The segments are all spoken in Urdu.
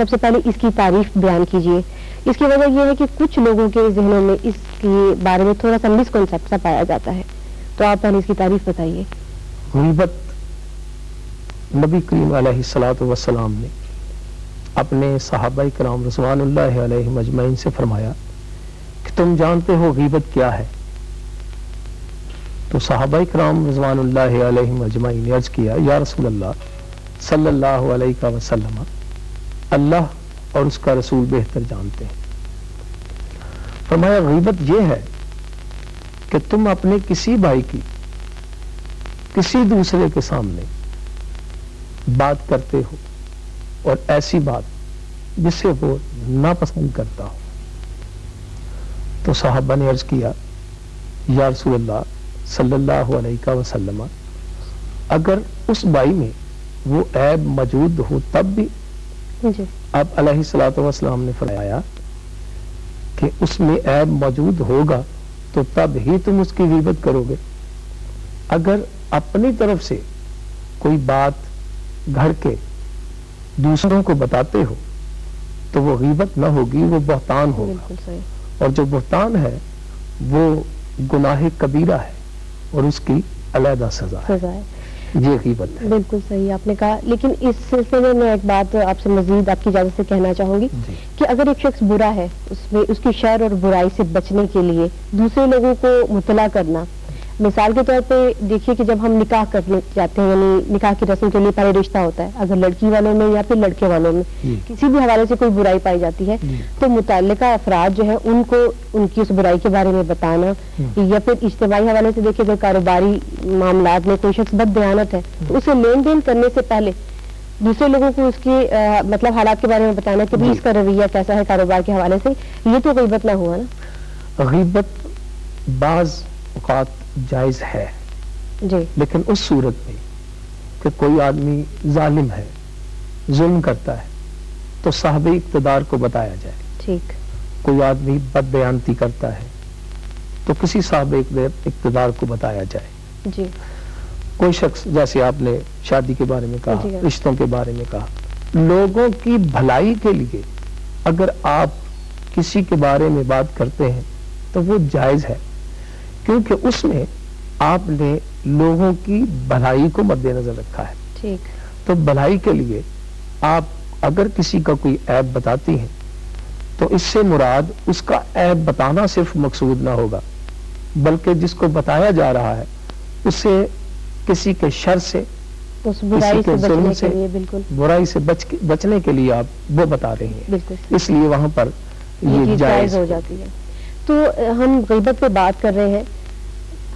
سب سے پہلے اس کی تعریف بیان کیجیے. اس کی وجہ یہ ہے کہ کچھ لوگوں کے ذہنوں میں اس کے بارے میں تھوڑا سا مسکنسیپٹ سا پایا جاتا ہے, تو آپ پہلے اس کی تعریف بتائیے. غیبت نبی کریم علیہ الصلوۃ والسلام نے اپنے صحابہ کرام رضوان اللہ علیہم اجمعین سے فرمایا کہ تم جانتے ہو غیبت کیا ہے؟ تو صحابہ کرام رضوان اللہ علیہم اجمعین نے عرض کیا, یا رسول اللہ صلی اللہ علیہ وسلم, اللہ اور اس کا رسول بہتر جانتے ہیں. فرمایا غیبت یہ ہے کہ تم اپنے کسی بھائی کی کسی دوسرے کے سامنے بات کرتے ہو اور ایسی بات جسے وہ ناپسند کرتا ہو. تو صحابہ نے عرض کیا, یا رسول اللہ صلی اللہ علیہ وسلم, اگر اس بھائی میں وہ عیب موجود ہو تب بھی؟ جی. آپ علیہ الصلوۃ والسلام نے فرمایا کہ اس میں عیب موجود ہوگا تو تب ہی تم اس کی غیبت کرو گے. اگر اپنی طرف سے کوئی بات گھڑ کے دوسروں کو بتاتے ہو تو وہ غیبت نہ ہوگی, وہ بہتان ہوگا. بالکل صحیح. اور جو بہتان ہے وہ گناہ کبیرہ ہے اور اس کی علیحدہ سزا ہے. یہ غیبت ہے. بالکل صحیح آپ نے کہا. لیکن اس سلسلے میں ایک بات آپ سے مزید آپ کی اجازت سے کہنا چاہوں گی کہ اگر ایک شخص برا ہے, اس میں اس کی شر اور برائی سے بچنے کے لیے دوسرے لوگوں کو مطلع کرنا, مثال کے طور پہ دیکھیے کہ جب ہم نکاح کرنے جاتے ہیں, یعنی نکاح کی رسم کے لیے پہلے رشتہ ہوتا ہے, اگر لڑکی والوں میں یا پھر لڑکے والوں میں کسی بھی حوالے سے کوئی برائی پائی جاتی ہے تو متعلقہ افراد جو ہے ان کو ان کی اس برائی کے بارے میں بتانا, یا پھر اجتماعی حوالے سے دیکھیے اگر کاروباری معاملات میں کوئی شخص بد دیانت ہے تو اسے لین دین کرنے سے پہلے دوسرے لوگوں کو اس کی مطلب حالات کے بارے میں بتانا کہ اس کا رویہ کیسا ہے کاروبار کے حوالے سے, یہ تو غیبت نہ ہوا نا. غیبت بعض اوقات جائز ہے جی, لیکن اس صورت میں کہ کوئی آدمی ظالم ہے, ظلم کرتا ہے, تو صاحب اقتدار کو بتایا جائے. ٹھیک. کوئی آدمی بد بیانتی کرتا ہے تو کسی صاحب اقتدار کو بتایا جائے. جی. کوئی شخص, جیسے آپ نے شادی کے بارے میں کہا, رشتوں کے بارے میں کہا, لوگوں کی بھلائی کے لیے اگر آپ کسی کے بارے میں بات کرتے ہیں تو وہ جائز ہے, کیونکہ اس میں آپ نے لوگوں کی بھلائی کو مد نظر رکھا ہے. ٹھیک. تو بھلائی کے لیے آپ اگر کسی کا کوئی عیب بتاتی ہیں تو اس سے مراد اس کا عیب بتانا صرف مقصود نہ ہوگا, بلکہ جس کو بتایا جا رہا ہے اسے کسی کے شر سے, اس برائی سے بچنے کے لیے, بالکل برائی سے بچنے کے لیے آپ وہ بتا رہے ہیں. بالکل. اس لیے وہاں پر یہ جائز ہو جاتی ہے. تو ہم غیبت پہ بات کر رہے ہیں,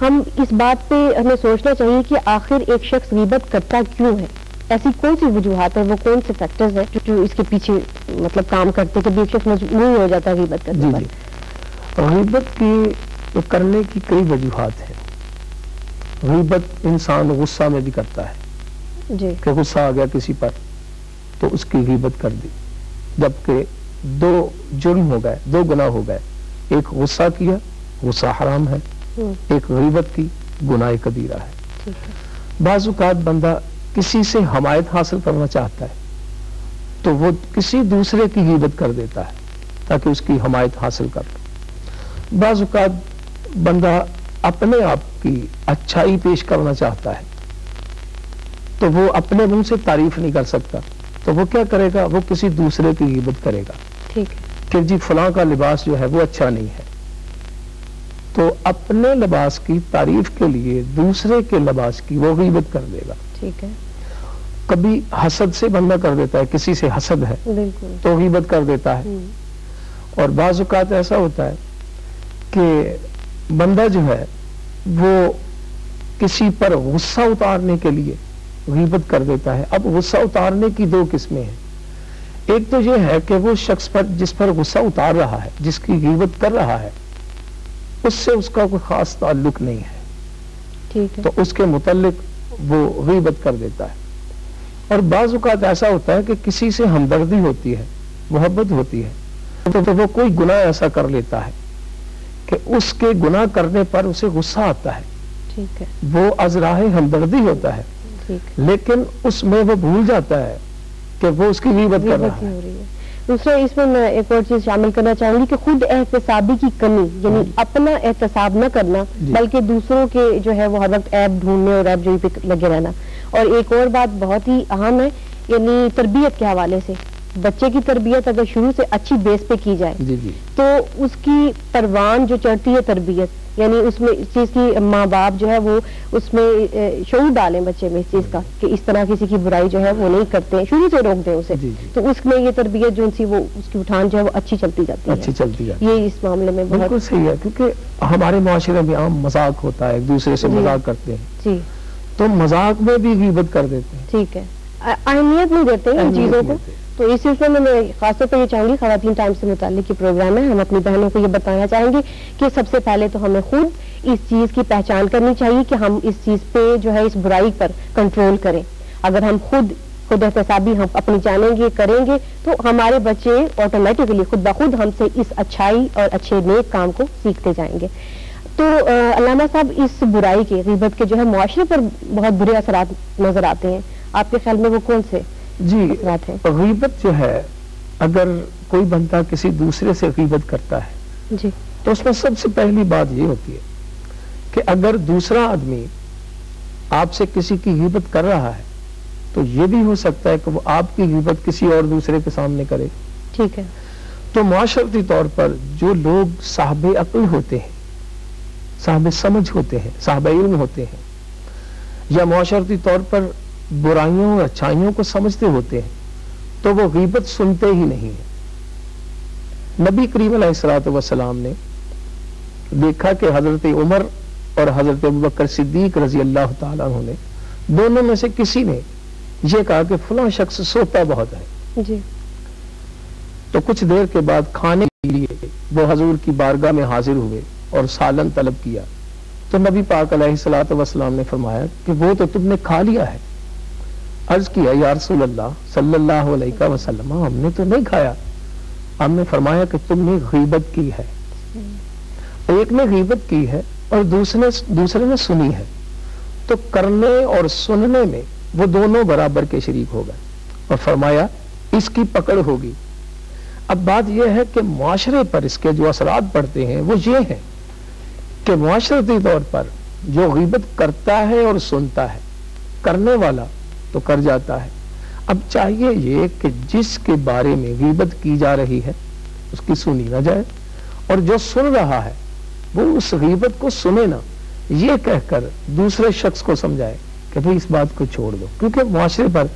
ہم اس بات پہ ہمیں سوچنا چاہیے کہ آخر ایک شخص غیبت کرتا کیوں ہے, ایسی کون سی وجوہات ہیں, وہ کون سے فیکٹرز ہیں جو اس کے پیچھے مطلب کام کرتے کہ ایک شخص مجبور ہو جاتا ہے غیبت کرنے پر. غیبت کی کرنے کی کئی وجوہات ہیں. غیبت انسان غصہ میں بھی کرتا ہے جی, کہ غصہ آ گیا کسی پر تو اس کی غیبت کر دی, جبکہ دو جرم ہو گئے, دو گناہ ہو گئے. ایک غصہ کیا, غصہ حرام ہے, ایک غیبت کی, گناہ کبیرہ ہے. بعض اوقات بندہ کسی سے حمایت حاصل کرنا چاہتا ہے تو وہ کسی دوسرے کی غیبت کر دیتا ہے تاکہ اس کی حمایت حاصل کر. بعض اوقات بندہ اپنے آپ کی اچھائی پیش کرنا چاہتا ہے تو وہ اپنے منہ سے تعریف نہیں کر سکتا تو وہ کیا کرے گا, وہ کسی دوسرے کی غیبت کرے گا. ٹھیک ہے. کہ جی فلاں کا لباس جو ہے وہ اچھا نہیں ہے, تو اپنے لباس کی تعریف کے لیے دوسرے کے لباس کی وہ غیبت کر دے گا. ٹھیک ہے. کبھی حسد سے بندہ کر دیتا ہے, کسی سے حسد ہے بالکل تو غیبت کر دیتا ہے. اور بعض اوقات ایسا ہوتا ہے کہ بندہ جو ہے وہ کسی پر غصہ اتارنے کے لیے غیبت کر دیتا ہے. اب غصہ اتارنے کی دو قسمیں ہیں. ایک تو یہ ہے کہ وہ شخص پر جس پر غصہ اتار رہا ہے, جس کی غیبت کر رہا ہے, اس سے اس کا کوئی خاص تعلق نہیں ہے, ٹھیک ہے, تو اس کے متعلق وہ غیبت کر دیتا ہے. اور بعض اوقات ایسا ہوتا ہے کہ کسی سے ہمدردی ہوتی ہے, محبت ہوتی ہے, تو وہ کوئی گناہ ایسا کر لیتا ہے کہ اس کے گناہ کرنے پر اسے غصہ آتا ہے. ٹھیک ہے, وہ از راہ ہمدردی ہوتا ہے, ٹھیک, لیکن اس میں وہ بھول جاتا ہے کہ وہ اس کی غیبت کر رہا ہے. ہو رہی ہے. دوسرا اس میں میں ایک اور چیز شامل کرنا چاہوں گی کہ خود احتسابی کی کمی، یعنی اپنا احتساب نہ کرنا بلکہ دوسروں کے جو ہے وہ ہر وقت عیب ڈھونڈنے اور عیب جوئی پہ لگے رہنا. اور ایک اور بات بہت ہی اہم ہے، یعنی تربیت کے حوالے سے بچے کی تربیت اگر شروع سے اچھی بیس پہ کی جائے تو اس کی پروان جو چڑھتی ہے تربیت، یعنی اس میں اس چیز کی ماں باپ جو ہے وہ اس میں شعور ڈالیں بچے میں اس چیز کا کہ اس طرح کسی کی برائی جو ہے وہ نہیں کرتے ہیں، شروع سے روک دیں اسے. تو اس میں یہ تربیت جو ان سی وہ اس کی اٹھان جو ہے وہ اچھی چلتی جاتی ہے. یہ اس معاملے میں بالکل صحیح ہے، کیونکہ ہمارے معاشرے میں عام مذاق ہوتا ہے، ایک دوسرے سے مذاق کرتے ہیں جی، تو مذاق میں بھی غیبت کر دیتے ہیں. ٹھیک ہے، اہمیت نہیں دیتے ان چیزوں کو. تو اس سلسلے میں خاص طور پر یہ چاہوں گی، خواتین ٹائم سے متعلق یہ پروگرام ہے، ہم اپنی بہنوں کو یہ بتانا چاہیں گے کہ سب سے پہلے تو ہمیں خود اس چیز کی پہچان کرنی چاہیے کہ ہم اس چیز پہ جو ہے اس برائی پر کنٹرول کریں. اگر ہم خود احتسابی ہم اپنی جانیں گے کریں گے تو ہمارے بچے آٹومیٹکلی خود بخود ہم سے اس اچھائی اور اچھے نیک کام کو سیکھتے جائیں گے. تو علامہ صاحب، اس برائی کے غیبت کے جو ہے معاشرے پر بہت برے اثرات نظر آتے ہیں، آپ کے خیال میں وہ کون سے جی اثرات ہیں؟ غیبت جو ہے، اگر کوئی بندہ کسی دوسرے سے غیبت کرتا ہے جی تو اس میں سب سے پہلی بات یہ ہوتی ہے کہ اگر دوسرا آدمی آپ سے کسی کی غیبت کر رہا ہے تو یہ بھی ہو سکتا ہے کہ وہ آپ کی غیبت کسی اور دوسرے کے سامنے کرے. ٹھیک ہے. تو معاشرتی طور پر جو لوگ صاحب عقل ہوتے ہیں، صاحب سمجھ ہوتے ہیں، صاحب علم ہوتے ہیں، یا معاشرتی طور پر برائیوں اور اچھائیوں کو سمجھتے ہوتے ہیں، تو وہ غیبت سنتے ہی نہیں ہیں. نبی کریم علیہ الصلوۃ والسلام نے دیکھا کہ حضرت عمر اور حضرت ابوبکر صدیق رضی اللہ تعالیٰ عنہ نے دونوں میں سے کسی نے یہ کہا کہ فلاں شخص سوتا بہت ہے جی. تو کچھ دیر کے بعد کھانے کے لیے وہ حضور کی بارگاہ میں حاضر ہوئے اور سالن طلب کیا. تو نبی پاک علیہ الصلوۃ والسلام نے فرمایا کہ وہ تو تم نے کھا لیا ہے. عرض کیا یا رسول اللہ صلی اللہ علیہ وسلم، ہم نے تو نہیں کھایا. ہم نے فرمایا کہ تم نے غیبت کی ہے. ایک نے غیبت کی ہے اور دوسرے نے سنی ہے. تو کرنے اور سننے میں وہ دونوں برابر کے شریک ہو گئے اور فرمایا اس کی پکڑ ہوگی. اب بات یہ ہے کہ معاشرے پر اس کے جو اثرات پڑتے ہیں وہ یہ ہیں کہ معاشرتی طور پر جو غیبت کرتا ہے اور سنتا ہے، کرنے والا تو کر جاتا ہے. اب چاہیے یہ کہ جس کے بارے میں غیبت کی جا رہی ہے اس کی سنی نہ جائے، اور جو سن رہا ہے وہ اس غیبت کو سنے نہ، یہ کہہ کر دوسرے شخص کو سمجھائے کہ بھئی اس بات کو چھوڑ دو، کیونکہ معاشرے پر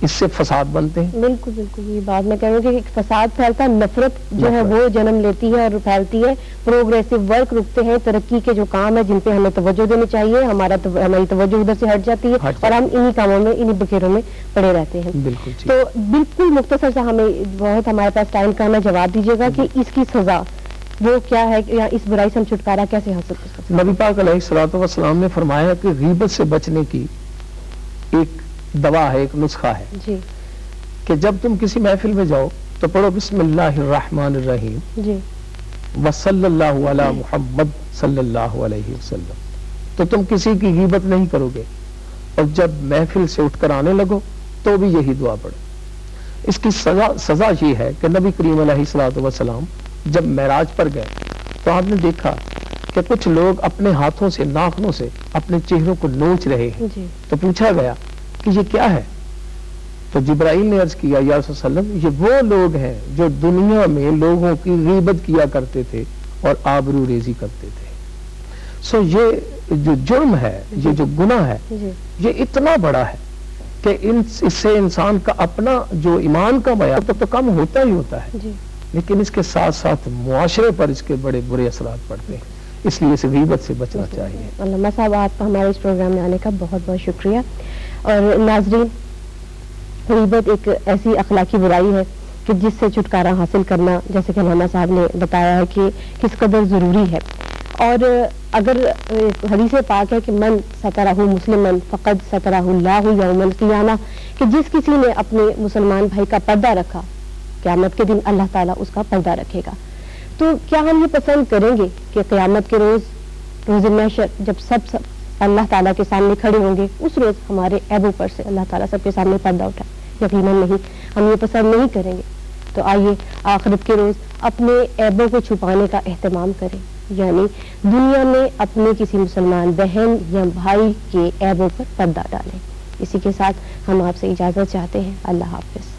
اس سے فساد بنتے ہیں. بالکل بالکل، یہ بات میں کہہ رہا ہوں کہ فساد پھیلتا ہے، نفرت جو ہے وہ جنم لیتی ہے اور پھیلتی ہے. پروگریسو ورک رکتے ہیں، ترقی کے جو کام ہے جن پہ ہمیں توجہ دینی چاہیے، ہماری توجہ ادھر سے ہٹ جاتی ہے اور ہم انہی کاموں میں انہی بکھیروں میں پڑے رہتے ہیں. تو بالکل مختصر سا ہمیں بہت ہمارے پاس ٹائم کا، ہمیں جواب دیجیے گا کہ اس کی سزا وہ کیا ہے یا اس برائی سے ہم چھٹکارا کیسے حاصل کر سکتے ہیں؟ نبی پاک علیہ الصلوۃ والسلام نے فرمایا کہ غیبت سے بچنے کی ایک دوا ہے، ایک نسخہ ہے جی، کہ جب تم کسی محفل میں جاؤ تو پڑھو بسم اللہ الرحمن الرحیم جی وصلی اللہ علی محمد صلی اللہ علیہ وسلم. تو تم کسی کی غیبت نہیں کرو گے، اور جب محفل سے اٹھ کر آنے لگو تو بھی یہی دعا پڑھو. اس کی سزا یہ ہے کہ نبی کریم علیہ الصلوۃ والسلام جب معراج پر گئے تو آپ نے دیکھا کہ کچھ لوگ اپنے ہاتھوں سے، ناخنوں سے اپنے چہروں کو نوچ رہے ہیں. تو پوچھا گیا کہ یہ کیا ہے؟ تو جبرائیل نے عرض کیا یا رسول اللہ علیہ وسلم، یہ وہ لوگ ہیں جو دنیا میں لوگوں کی غیبت کیا کرتے تھے اور آبرو ریزی کرتے تھے. سو یہ جو جرم ہے، یہ جو گناہ ہے، یہ اتنا بڑا ہے کہ اس سے انسان کا اپنا جو ایمان کا معیار تو کم ہوتا ہی ہوتا ہے، لیکن اس کے ساتھ ساتھ معاشرے پر اس کے بڑے برے اثرات پڑتے ہیں. اس لیے اس غیبت سے بچنا چاہیے. علامہ صاحب، آپ کا ہمارے اس پروگرام میں آنے کا بہت بہت شکریہ. اور ناظرین، غیبت ایک ایسی اخلاقی برائی ہے کہ جس سے چھٹکارا حاصل کرنا، جیسے کہ علامہ صاحب نے بتایا ہے کہ کس قدر ضروری ہے. اور اگر حدیث پاک ہے کہ من سترہ مسلمن فقد سترہ اللہ یوم القیامہ، کہ جس کسی نے اپنے مسلمان بھائی کا پردہ رکھا، قیامت کے دن اللہ تعالیٰ اس کا پردہ رکھے گا. تو کیا ہم یہ پسند کریں گے کہ قیامت کے روز محشر جب سب اللہ تعالیٰ کے سامنے کھڑے ہوں گے، اس روز ہمارے عیبوں پر سے اللہ تعالیٰ سب کے سامنے پردہ اٹھائے؟ یقیناً نہیں. ہم یہ پسند نہیں کریں گے. تو آئیے آخرت کے روز اپنے عیبوں کو چھپانے کا اہتمام کریں، یعنی دنیا میں اپنے کسی مسلمان بہن یا بھائی کے عیبوں پر پردہ ڈالیں. اسی کے ساتھ ہم آپ سے اجازت چاہتے ہیں. اللہ حافظ.